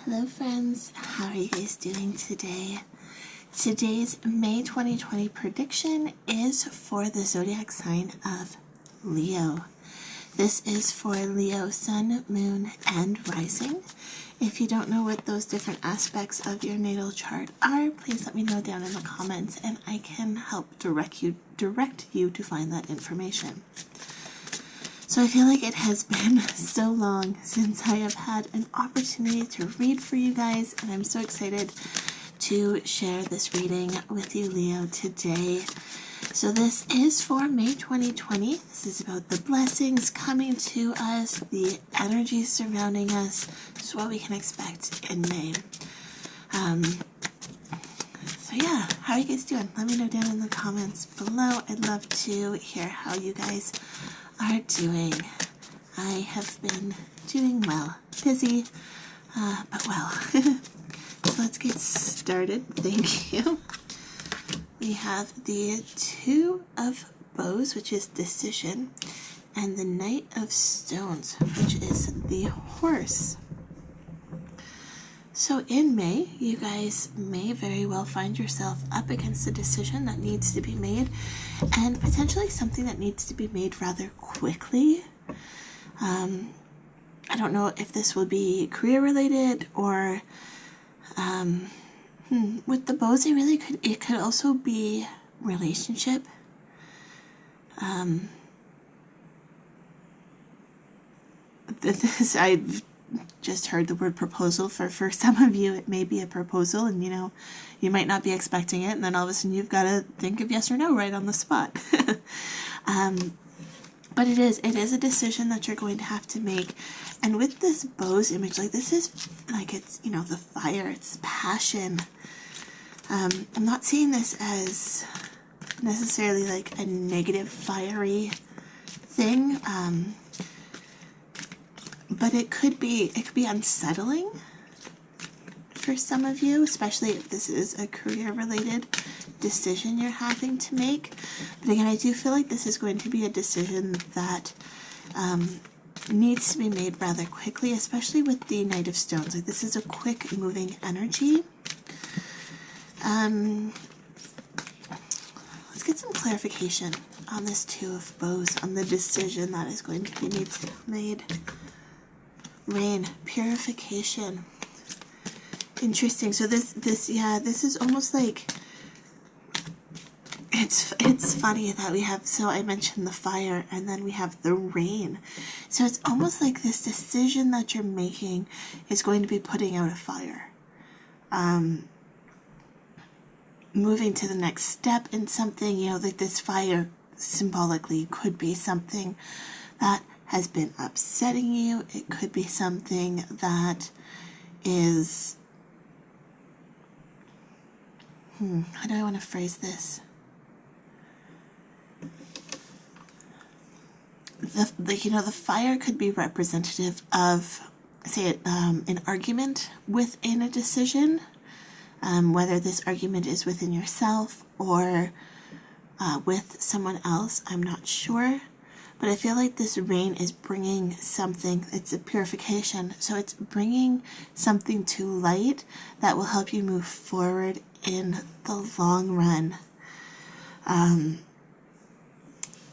Hello friends, how are you guys doing today? Today's May 2020 prediction is for the zodiac sign of Leo. This is for Leo sun, moon, and rising. If you don't know what those different aspects of your natal chart are, please let me know down in the comments and I can help direct you to find that information. So I feel like it has been so long since I have had an opportunity to read for you guys, and I'm so excited to share this reading with you, Leo, today. So this is for May 2020. This is about the blessings coming to us, the energies surrounding us, just what we can expect in May. So yeah, how are you guys doing? Let me know down in the comments below. I'd love to hear how you guys are doing. I have been doing well. Busy, but well. So let's get started. Thank you. We have the Two of Bows, which is decision, and the Knight of Stones, which is the Horse. So in May, you guys may very well find yourself up against a decision that needs to be made, and potentially something that needs to be made rather quickly. I don't know if this will be career related or with the bows, it could also be relationship. I've just heard the word proposal. For some of you, it may be a proposal, and you might not be expecting it, and then all of a sudden you've got to think of yes or no right on the spot. But it is a decision that you're going to have to make. And with this bows image, like this is like it's the fire, it's passion. I'm not seeing this as necessarily like a negative fiery thing. But it could be unsettling for some of you, especially if this is a career-related decision you're having to make. But again, I do feel like this is going to be a decision that needs to be made rather quickly, especially with the Knight of Stones. Like this is a quick-moving energy. Let's get some clarification on this Two of Bows, on the decision that is going to be made. Rain, purification. Interesting. So this is almost like it's funny that we have, so I mentioned the fire and then we have the rain. So it's almost like this decision that you're making is going to be putting out a fire. Moving to the next step in something, like this fire symbolically could be something that has been upsetting you. It could be something that is, how do I want to phrase this? The fire could be representative of, say, an argument within a decision, whether this argument is within yourself or with someone else, I'm not sure. But I feel like this rain is bringing something, it's a purification, so it's bringing something to light that will help you move forward in the long run.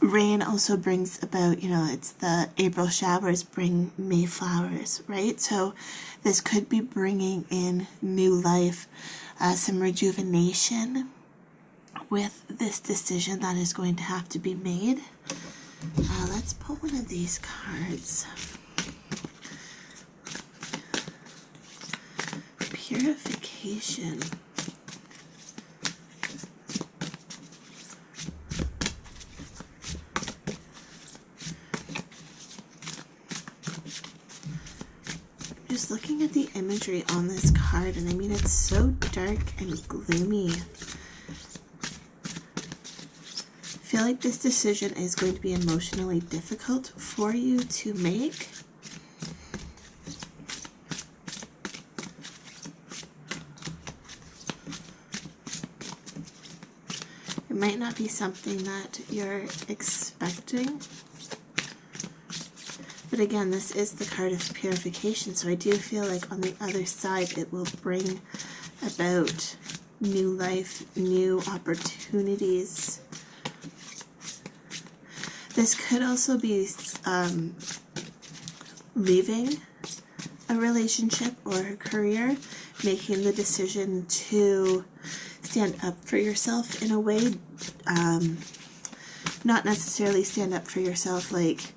Rain also brings about, it's the April showers bring May flowers, right? So this could be bringing in new life, some rejuvenation with this decision that is going to have to be made. Let's pull one of these cards. Purification. Just looking at the imagery on this card, and I mean, it's so dark and gloomy. I feel like this decision is going to be emotionally difficult for you to make. It might not be something that you're expecting. But again, this is the card of purification, so I do feel like on the other side it will bring about new life, new opportunities. This could also be leaving a relationship or a career, making the decision to stand up for yourself in a way. Not necessarily stand up for yourself like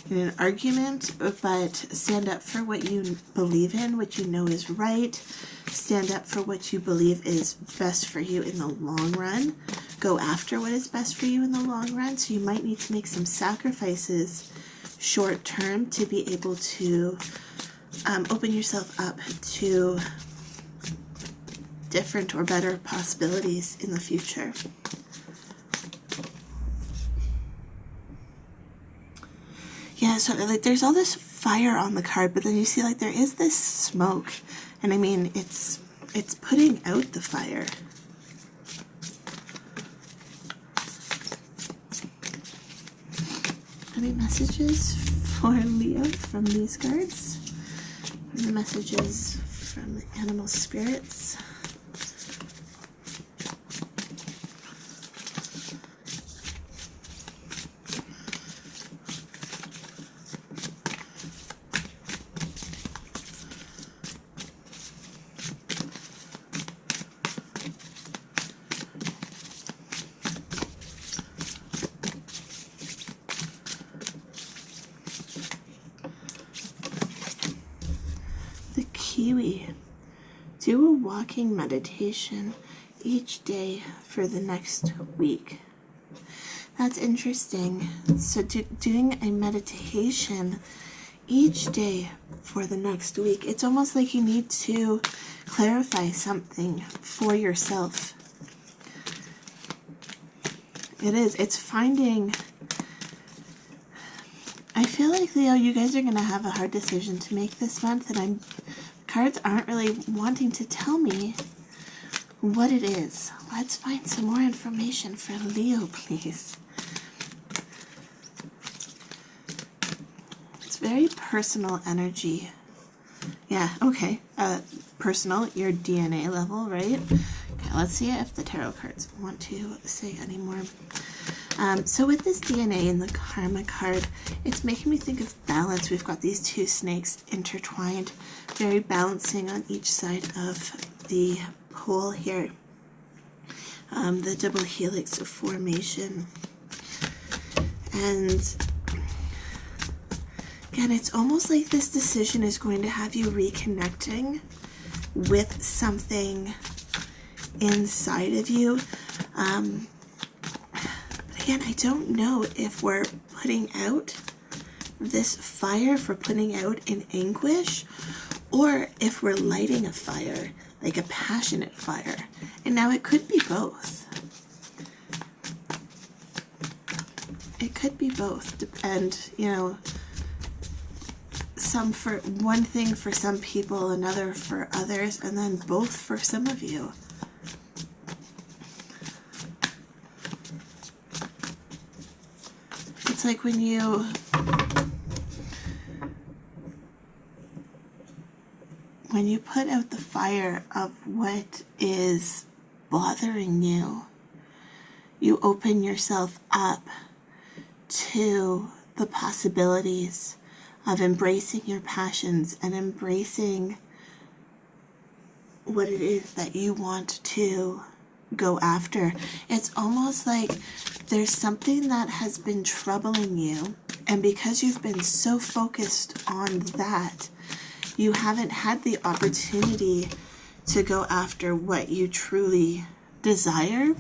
in an argument, but stand up for what you believe in, what you know is right. Stand up for what you believe is best for you in the long run. Go after what is best for you in the long run. So you might need to make some sacrifices short term to be able to open yourself up to different or better possibilities in the future. Yeah, so like there's all this fire on the card, but then you see like there is this smoke, and I mean it's putting out the fire. Any messages for Leo from these cards? Any messages from the animal spirits? Kiwi. Do a walking meditation each day for the next week. That's interesting. So doing a meditation each day for the next week. It's almost like you need to clarify something for yourself. It is. It's finding... I feel like, Leo, you guys are going to have a hard decision to make this month, and cards aren't really wanting to tell me what it is. Let's find some more information for Leo, please. It's very personal energy. Yeah, okay. Personal, your DNA level, right? Okay, let's see if the tarot cards want to say any more. So with this DNA and the Karma card, it's making me think of balance. We've got these two snakes intertwined, very balancing on each side of the pole here. The double helix formation. And again, it's almost like this decision is going to have you reconnecting with something inside of you. Again, I don't know if we're putting out this fire, if we're putting out an anguish, or if we're lighting a fire, like a passionate fire. And now it could be both. It could be both. And, you know, some for one thing for some people, another for others, and then both for some of you. It's like when you put out the fire of what is bothering you, you open yourself up to the possibilities of embracing your passions and embracing what it is that you want to go after. It's almost like there's something that has been troubling you, and because you've been so focused on that, you haven't had the opportunity to go after what you truly desire.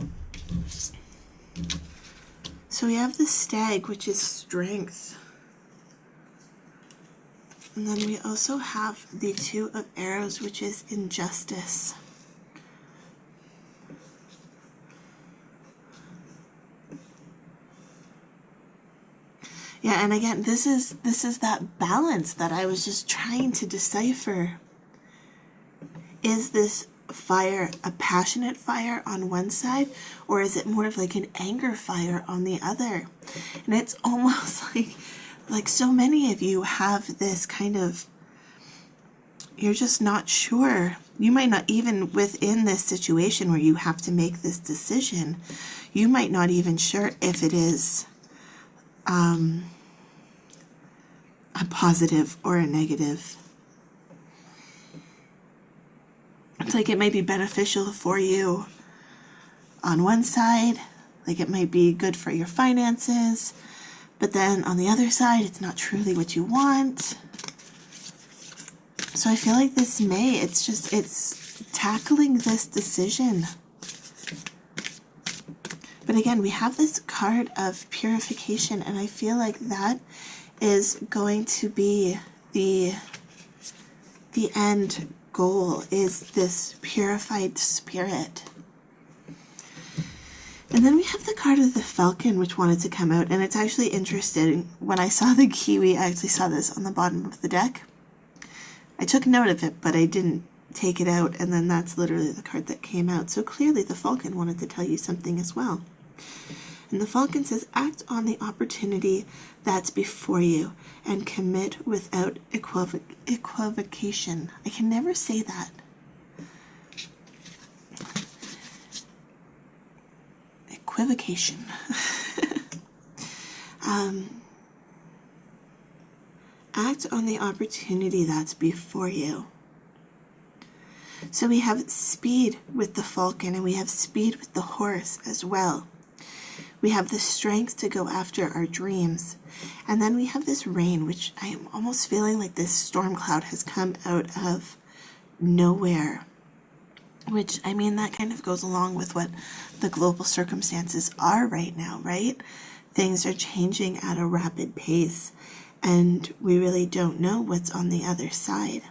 So we have the stag, which is strength. And then we also have the two of arrows, which is injustice. Yeah, and again, this is that balance that I was just trying to decipher. Is this fire a passionate fire on one side, or is it more of like an anger fire on the other? And it's almost like so many of you have this kind of, you're just not sure. You might not even within this situation where you have to make this decision, you might not even sure if it is a positive or a negative. It's like it might be beneficial for you on one side, like it might be good for your finances, but then on the other side, it's not truly what you want. So I feel like this it's tackling this decision. But again, we have this card of purification, and I feel like that is going to be the end goal, is this purified spirit. And then we have the card of the falcon, which wanted to come out, and it's actually interesting. When I saw the kiwi, I actually saw this on the bottom of the deck. I took note of it, but I didn't take it out, and then that's literally the card that came out. So clearly the falcon wanted to tell you something as well. And the falcon says, act on the opportunity that's before you and commit without equivocation. I can never say that. Equivocation. Act on the opportunity that's before you. So we have speed with the falcon, and we have speed with the horse as well. We have the strength to go after our dreams. And then we have this rain, which I am almost feeling like this storm cloud has come out of nowhere. Which, I mean, that kind of goes along with what the global circumstances are right now, right? Things are changing at a rapid pace, and we really don't know what's on the other side.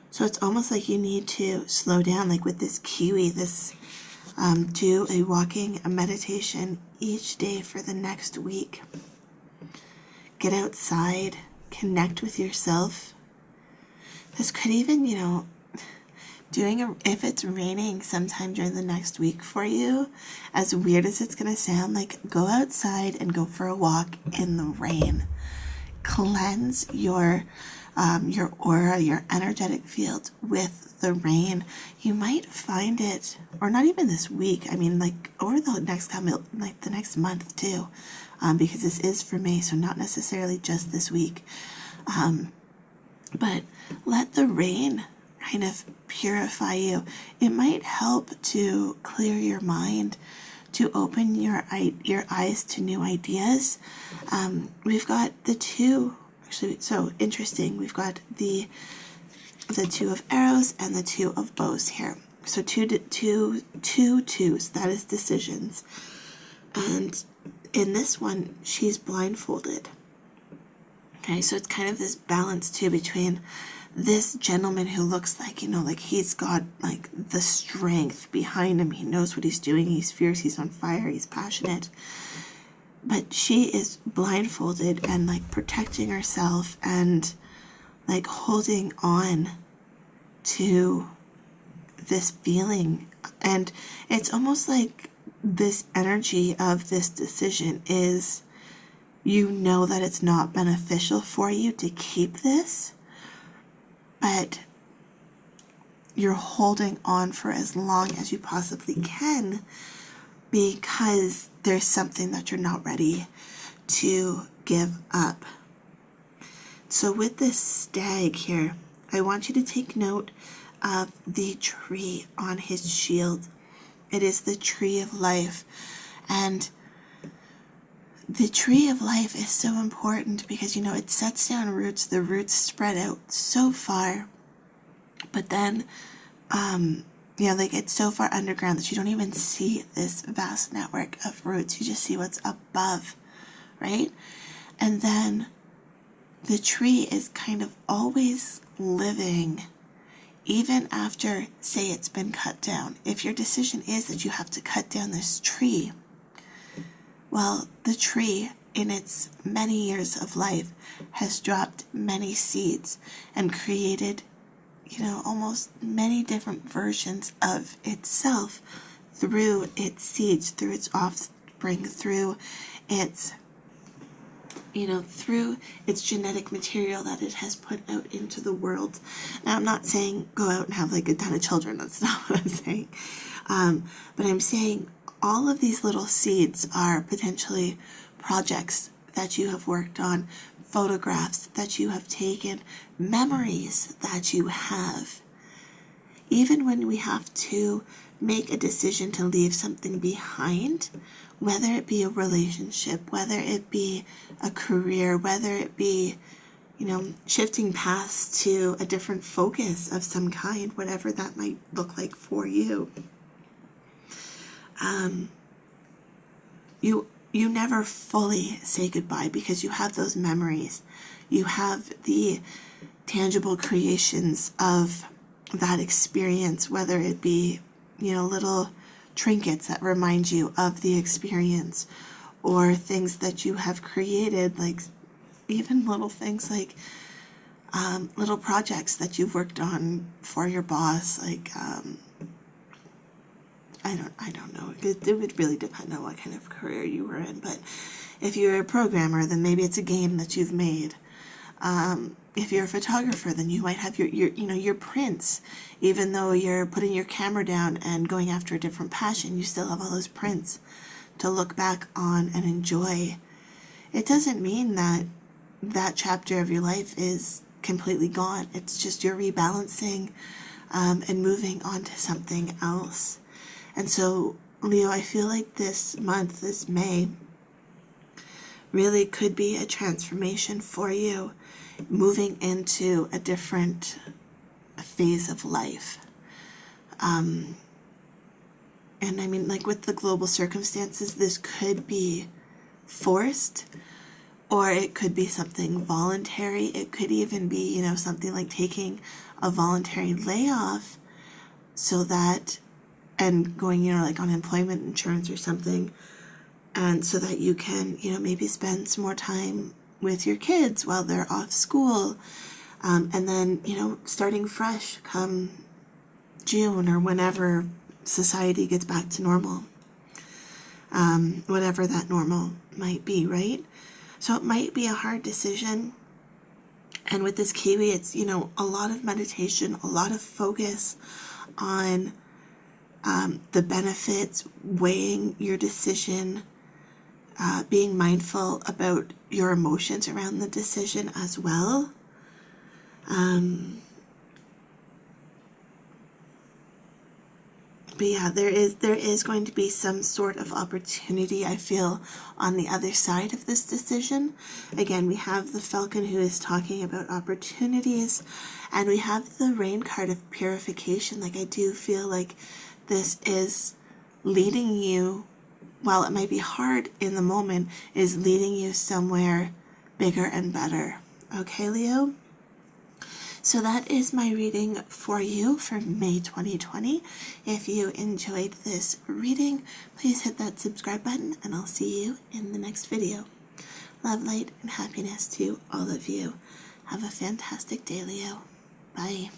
So it's almost like you need to slow down, like with this kiwi, do a meditation each day for the next week. Get outside, connect with yourself. This could even, if it's raining sometime during the next week for you, as weird as it's going to sound, like go outside and go for a walk in the rain. Cleanse your aura, your energetic field with the rain. You might find it, or not even this week, I mean like over the next month too, because this is for May, so not necessarily just this week. But let the rain kind of purify you. It might help to clear your mind, to open your eyes to new ideas. We've got the two, actually, so interesting. We've got the two of arrows and the two of bows here. So two twos, that is decisions. And in this one, she's blindfolded. Okay, so it's kind of this balance too between this gentleman who looks like, like he's got like the strength behind him. He knows what he's doing. He's fierce. He's on fire. He's passionate. But she is blindfolded and like protecting herself and like holding on to this feeling. And it's almost like this energy of this decision is, that it's not beneficial for you to keep this, but you're holding on for as long as you possibly can because there's something that you're not ready to give up. So with this stag here, I want you to take note of the tree on his shield. It is the tree of life. And the tree of life is so important because, it sets down roots. The roots spread out so far. But then, it's so far underground that you don't even see this vast network of roots. You just see what's above, right? And then the tree is kind of always living, even after, say, it's been cut down. If your decision is that you have to cut down this tree, well, the tree in its many years of life has dropped many seeds and created, almost many different versions of itself through its seeds, through its offspring, through its you know, through its genetic material that it has put out into the world. Now, I'm not saying go out and have like a ton of children. That's not what I'm saying. But I'm saying all of these little seeds are potentially projects that you have worked on, photographs that you have taken, memories that you have. Even when we have to make a decision to leave something behind, whether it be a relationship, whether it be a career, whether it be, you know, shifting paths to a different focus of some kind, whatever that might look like for you. You never fully say goodbye because you have those memories. You have the tangible creations of that experience, whether it be, you know, little trinkets that remind you of the experience, or things that you have created, like even little things like little projects that you've worked on for your boss, like I don't know. It would really depend on what kind of career you were in. But if you're a programmer, then maybe it's a game that you've made. If you're a photographer, then you might have your prints. Even though you're putting your camera down and going after a different passion, you still have all those prints to look back on and enjoy. It doesn't mean that that chapter of your life is completely gone. It's just you're rebalancing and moving on to something else. And so, Leo, I feel like this month, this May, really could be a transformation for you, moving into a different phase of life. And I mean, like with the global circumstances, this could be forced, or it could be something voluntary. It could even be, you know, something like taking a voluntary layoff so that, and going, you know, like on unemployment insurance or something, and so that you can, you know, maybe spend some more time with your kids while they're off school, and then, you know, starting fresh come June or whenever society gets back to normal, whatever that normal might be, right? So it might be a hard decision. And with this Kiwi, it's, you know, a lot of meditation, a lot of focus on the benefits, weighing your decision, being mindful about your emotions around the decision as well. But yeah, there is going to be some sort of opportunity, I feel, on the other side of this decision. Again, we have the Falcon who is talking about opportunities, and we have the Rain card of purification. Like, I do feel like this is leading you, while it might be hard in the moment, is leading you somewhere bigger and better. Okay, Leo? So that is my reading for you for May 2020. If you enjoyed this reading, please hit that subscribe button, and I'll see you in the next video. Love, light, and happiness to all of you. Have a fantastic day, Leo. Bye.